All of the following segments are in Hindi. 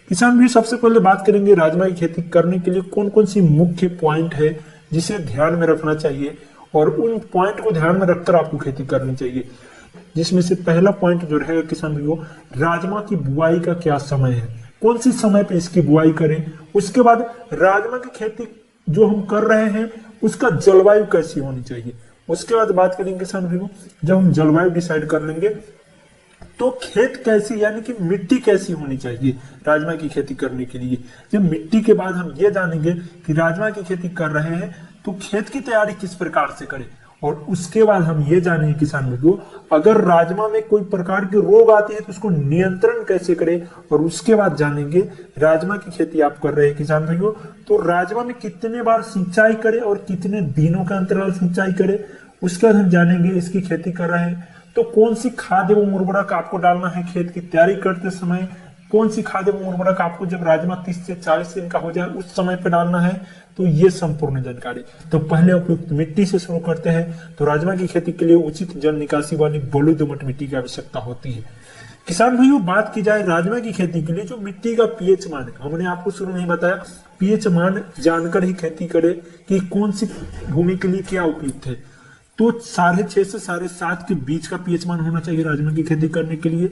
किसान भी सबसे पहले बात करेंगे राजमा की खेती करने के लिए कौन कौन सी मुख्य पॉइंट है जिसे ध्यान में रखना चाहिए और उन पॉइंट को ध्यान में रखकर आपको खेती करनी चाहिए। जिसमें से पहला पॉइंट जो रहेगा किसान भाइयों, राजमा की बुआई का क्या समय है, कौन सी समय पे इसकी बुआई करें। उसके बाद राजमा की खेती जो हम कर रहे हैं उसका जलवायु कैसी होनी चाहिए। उसके बाद बात करेंगे किसान भाइयों, जब हम जलवायु डिसाइड कर लेंगे तो खेत कैसी यानी कि मिट्टी कैसी होनी चाहिए राजमा की खेती करने के लिए। जब मिट्टी के बाद हम ये जानेंगे कि राजमा की खेती कर रहे हैं तो खेत की तैयारी किस प्रकार से करें, और उसके बाद हम ये जानेंगे किसान भाइयों, अगर राजमा में कोई प्रकार के रोग आते हैं तो उसको नियंत्रण कैसे करें। और उसके बाद जानेंगे राजमा की खेती आप कर रहे हैं किसान भाइयों तो राजमा में कितने बार सिंचाई करें और कितने दिनों का अंतराल सिंचाई करें। उसके बाद हम जानेंगे इसकी खेती कर रहे हैं तो कौन सी खाद एवं उर्वरक आपको डालना है खेत की तैयारी करते समय, कौन सी खाद एवं उर्वरक आपको जब राजमा 30 से 40 दिन का हो जाए उस समय पे डालना है। तो ये संपूर्ण जानकारी। तो पहले उपयुक्त मिट्टी से शुरू करते हैं। तो राजमा की खेती के लिए उचित जल निकासी वाली बलुई दोमट मिट्टी की आवश्यकता होती है। किसान भाइयों, बात की जाए राजमा की खेती के लिए जो मिट्टी का पीएच मान है, हमने आपको शुरू में ही बताया पीएच मान जानकर ही खेती करे कि कौन सी भूमि के लिए क्या उपयुक्त है। तो 6.5 से 7.5 के बीच का पीएच मान होना चाहिए राजमा की खेती करने के लिए।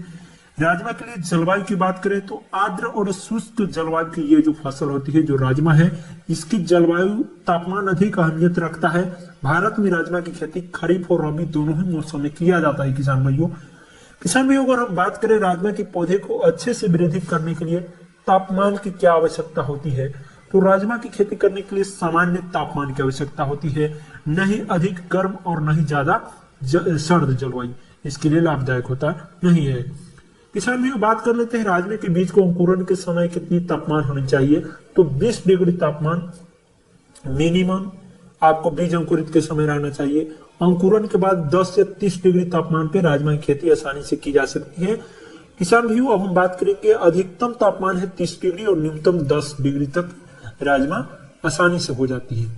राजमा के लिए जलवायु की बात करें तो आर्द्र और शुष्क जलवायु की ये जो फसल होती है, जो राजमा है, इसकी जलवायु तापमान अधिक अहमियत रखता है। भारत में राजमा की खेती खरीफ और रबी दोनों ही मौसम में किया जाता है किसान भाइयों। किसान भाइयों, अगर हम बात करें राजमा के पौधे को अच्छे से वृद्धि करने के लिए तापमान की क्या आवश्यकता होती है, तो राजमा की खेती करने के लिए सामान्य तापमान की आवश्यकता होती है, न ही अधिक गर्म और न ही ज्यादा सर्द जलवायु इसके लिए लाभदायक होता नहीं है। किसान भाइयों, बात कर लेते हैं राजमा के बीज को अंकुरण के समय कितनी तापमान होनी चाहिए। तो 20 डिग्री तापमान मिनिमम आपको बीज अंकुरित के समय रहना चाहिए। अंकुरण के बाद 10 से 30 डिग्री तापमान पे राजमा की खेती आसानी से की जा सकती है। किसान भाइयों, अब हम बात करेंगे अधिकतम तापमान है 30 डिग्री और न्यूनतम 10 डिग्री तक राजमा आसानी से हो जाती है।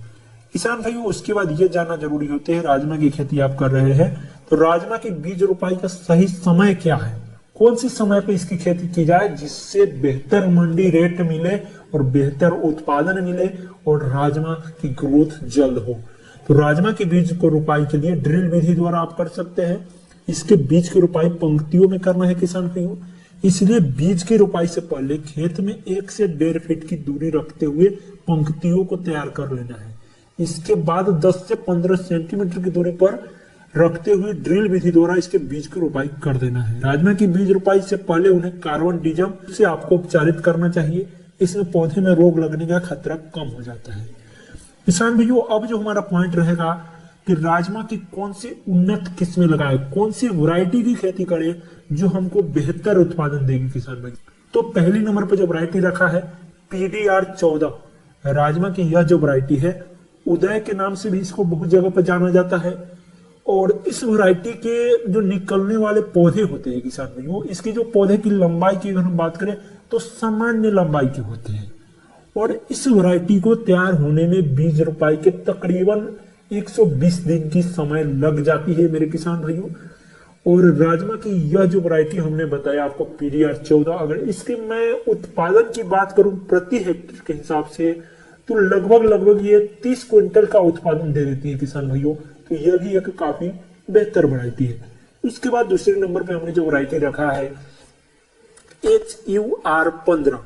किसान भाइयों, उसके बाद ये जानना जरूरी होते हैं राजमा की खेती आप कर रहे हैं तो राजमा की बीज रोपाई का सही समय क्या है, कौन से समय पे इसकी खेती की जाए जिससे बेहतर मंडी रेट मिले और बेहतर उत्पादन मिले और राजमा की ग्रोथ जल्द हो। तो राजमा के बीज को रोपाई के लिए ड्रिल विधि द्वारा आप कर सकते हैं। इसके बीज की रोपाई पंक्तियों में करना है किसान भाइयों, इसलिए बीज की रोपाई से पहले खेत में 1 से 1.5 फीट की दूरी रखते हुए पंक्तियों को तैयार कर लेना है। इसके बाद 10 से 15 सेंटीमीटर की दूरी पर रखते हुए ड्रिल विधि द्वारा इसके बीज की रोपाई कर देना है। राजमा की बीज रोपाई से पहले उन्हें कार्बन डिजम से आपको उपचारित करना चाहिए, इसमें पौधे में रोग लगने का खतरा कम हो जाता है। किसान भाइयों, अब जो हमारा पॉइंट रहेगा कि राजमा की कौन सी उन्नत किस्में लगाए, कौन सी वैरायटी की खेती करें जो हमको बेहतर उत्पादन देगी किसान भाई। तो पहले नंबर पर जो वैरायटी रखा है PDR 14 राजमा की यह जो वैरायटी है, उदय के नाम से भी इसको बहुत जगह पर जाना जाता है। और इस वैरायटी के जो निकलने वाले पौधे होते हैं किसान भाइयों, इसकी जो पौधे की लंबाई की अगर हम बात करें तो सामान्य लंबाई के होते हैं। और इस वैरायटी को तैयार होने में बीज रोपाई के तकरीबन 120 दिन की समय लग जाती है मेरे किसान भाइयों। और राजमा की यह जो वैरायटी हमने बताया आपको PDR 14, अगर इसके मैं उत्पादन की बात करूं प्रति हेक्टेयर के हिसाब से तो लगभग ये 30 क्विंटल का उत्पादन दे देती है किसान भाइयों। तो यह भी एक काफी बेहतर वैरायटी है। उसके बाद दूसरे नंबर पे हमने जो वैरायटी रखा है HUR 15,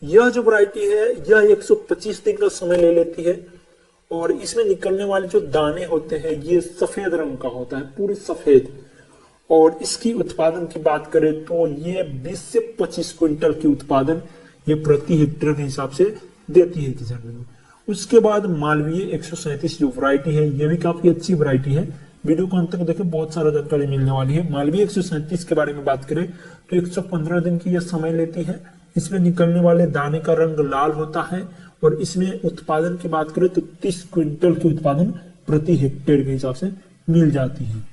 यह जो वैरायटी है यह 125 दिन का समय ले लेती है और इसमें निकलने वाले जो दाने होते हैं ये सफेद रंग का होता है, पूरी सफेद। और इसकी उत्पादन की बात करें तो ये 20 से 25 क्विंटल की उत्पादन ये प्रति हेक्टेयर के हिसाब से देती है किसान भाइयों। उसके बाद मालवीय 137 जो वैरायटी है ये भी काफी अच्छी वैरायटी है। वीडियो को अंत तक देखें, बहुत सारा जानकारी मिलने वाली है। मालवीय 137 के बारे में बात करें तो 115 दिन की यह समय लेती है। इसमें निकलने वाले दाने का रंग लाल होता है और इसमें उत्पादन की बात करें तो 30 क्विंटल की उत्पादन प्रति हेक्टेयर के हिसाब से मिल जाती है।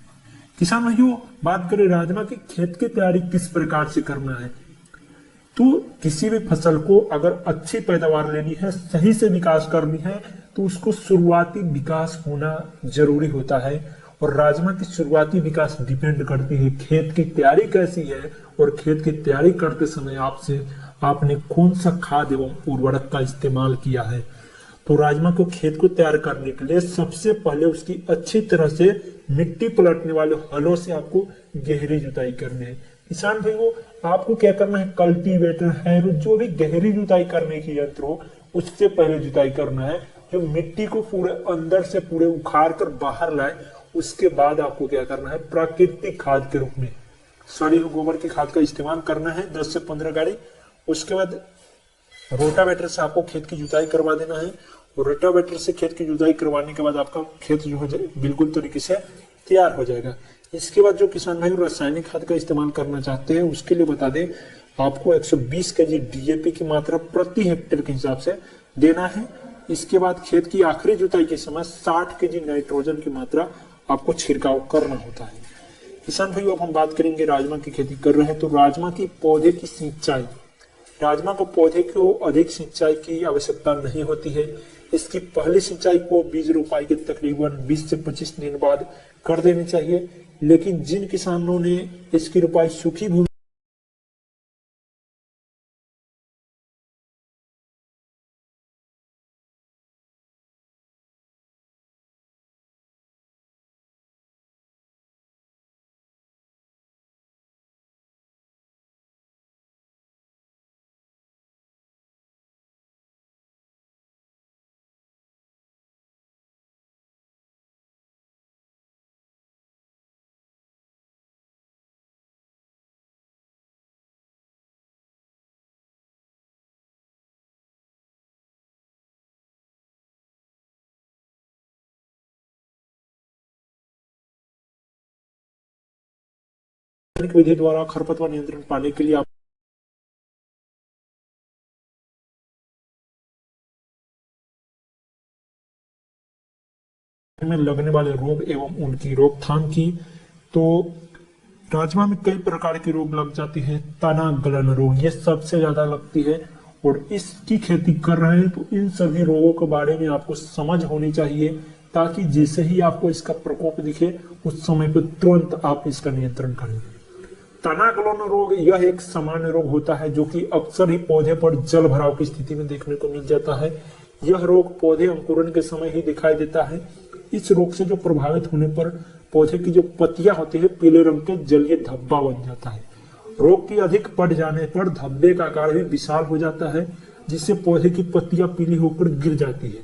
किसान भाइयों, बात करें राजमा की खेत की तैयारी किस प्रकार से करना है, तो किसी भी फसल को अगर अच्छी पैदावार लेनी है, सही से विकास करनी है तो उसको शुरुआती विकास होना जरूरी होता है। और राजमा की शुरुआती विकास डिपेंड करती है खेत की तैयारी कैसी है। और खेत की तैयारी करते समय आपसे आपने कौन सा खाद एवं उर्वरक का इस्तेमाल किया है। तो राजमा को खेत को तैयार करने के लिए सबसे पहले उसकी अच्छी तरह से मिट्टी पलटने वाले हलों से आपको गहरी जुताई करनी है। किसान भाइयों, आपको क्या करना है, कल्टीवेटर है, जो भी गहरी जुताई करने की यंत्र हो उससे पहले जुताई करना है, जो मिट्टी को पूरे अंदर से पूरे उखाड़ कर बाहर लाए। उसके बाद आपको क्या करना है, प्राकृतिक खाद के रूप में सड़ी गोबर की खाद का इस्तेमाल करना है 10 से 15 गाड़ी। उसके बाद रोटावेटर से आपको खेत की जुताई करवा देना है। रोटावेटर से खेत की जुताई करवाने के बाद आपका खेत जो हो जाए बिल्कुल तरीके से तैयार हो जाएगा। इसके बाद जो किसान भाई रासायनिक खाद का इस्तेमाल करना चाहते हैं उसके लिए बता दें, आपको 120 केजी डीएपी की मात्रा प्रति हेक्टेयर के हिसाब से देना है। इसके बाद खेत की आखिरी जुताई के समय 60 केजी नाइट्रोजन की मात्रा आपको छिड़काव करना होता है। किसान भाई अब हम बात करेंगे, राजमा की खेती कर रहे हैं तो राजमा की पौधे की सिंचाई, राजमा को पौधे को अधिक सिंचाई की आवश्यकता नहीं होती है। इसकी पहली सिंचाई को बीज रोपाई के तकरीबन 20 से 25 दिन बाद कर देनी चाहिए। लेकिन जिन किसानों ने इसकी रोपाई सूखी भूमि विधि द्वारा खरपतवार नियंत्रण पाने के लिए आप में लगने वाले रोग एवं उनकी रोकथाम की, तो राजमा में कई प्रकार के रोग लग जाते हैं। तना गलन रोग ये सबसे ज्यादा लगती है और इसकी खेती कर रहे हैं तो इन सभी रोगों के बारे में आपको समझ होनी चाहिए, ताकि जैसे ही आपको इसका प्रकोप दिखे उस समय पर तुरंत आप इसका नियंत्रण करें। तना गलन रोग यह एक सामान्य रोग होता है जो कि अक्सर ही पौधे पर जल भराव की स्थिति में देखने को मिल जाता है। यह रोग पौधे अंकुरण के समय ही दिखाई देता है। इस रोग से जो प्रभावित होने पर पौधे की जो पत्तियां होती है पीले रंग के जलीय धब्बा बन जाता है। रोग की अधिक बढ़ जाने पर धब्बे का आकार भी विशाल हो जाता है, जिससे पौधे की पत्तियां पीली होकर गिर जाती है।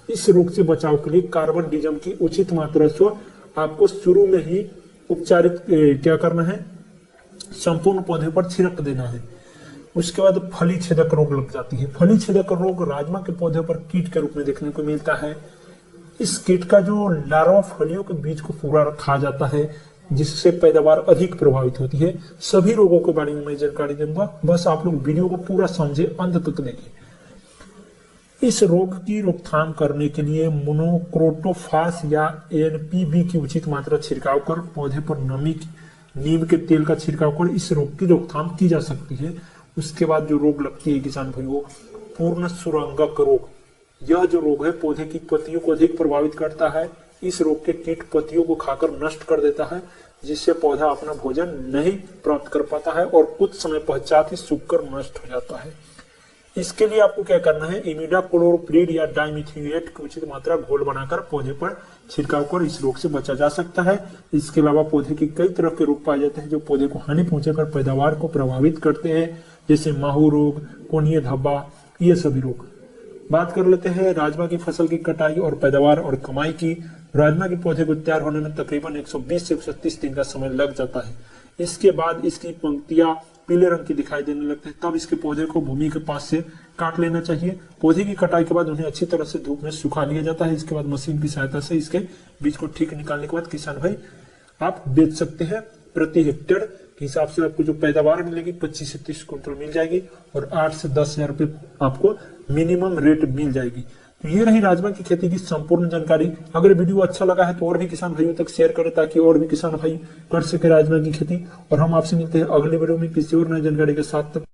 इस रोग से बचाव के लिए कार्बन डिजम की उचित मात्रा से आपको शुरू में ही उपचारित क्या करना है, संपूर्ण पौधे पर छिड़क देना है। उसके बाद फली छेदक रोग लग जाती है। फली छेदक रोग राजमा के पौधे पर कीट के रूप में देखने को मिलता है। इस कीट का जो लार्वा फलियों के बीज को पूरा खा जाता है, जिससे पैदावार अधिक प्रभावित होती है। सभी रोगों के बारे में मैं जानकारी दूंगा, बस आप लोग वीडियो को पूरा समझे, अंत तक देखें। इस रोग की रोकथाम करने के लिए मोनोक्रोटोफास या एनपीवी की उचित मात्रा छिड़काव कर पौधे पर नीम के तेल का छिड़काव कर इस रोग की रोकथाम की जा सकती है। उसके बाद जो रोग लगती है किसान भाइयों, पूर्ण सुरंगक रोग। यह जो रोग है पौधे की पत्तियों को अधिक प्रभावित करता है। इस रोग के कीट पत्तियों को खाकर नष्ट कर देता है, जिससे पौधा अपना भोजन नहीं प्राप्त कर पाता है और कुछ समय पश्चात ही सूखकर नष्ट हो जाता है। इसके लिए आपको क्या करना है, इमिडाक्लोप्रिड या डाइमिथोएट की उचित मात्रा घोल बनाकर पौधे पर छिड़काव कर इस रोग से बचा जा सकता है। इसके अलावा पौधे की कई तरह के रोग पाए जाते हैं जो पौधे को हानि पहुंचाकर पैदावार को प्रभावित करते हैं, जैसे माहू रोग, कोणीय धब्बा, ये सभी रोग। बात कर लेते हैं राजमा की फसल की कटाई और पैदावार और कमाई की। राजमा के पौधे को तैयार होने में तकरीबन 120 से 130 दिन का समय लग जाता है। इसके बाद इसकी पंक्तियां पीले रंग की दिखाई देने लगती है, तब इसके पौधे को भूमि के पास से काट लेना चाहिए। पौधे की कटाई के बाद उन्हें अच्छी तरह से धूप में सुखा लिया जाता है। इसके बाद मशीन की सहायता से इसके बीज को ठीक निकालने के बाद किसान भाई आप बेच सकते हैं। प्रति हेक्टेयर के हिसाब से आपको जो पैदावार मिलेगी 25 से 30 क्विंटल मिल जाएगी और 8 से 10 हजार रुपये आपको मिनिमम रेट मिल जाएगी। तो ये रही राजमा की खेती की संपूर्ण जानकारी। अगर वीडियो अच्छा लगा है तो और भी किसान भाइयों तक शेयर करें, ताकि और भी किसान भाई कर सके राजमा की खेती। और हम आपसे मिलते हैं अगले वीडियो में किसी और नई जानकारी के साथ। तक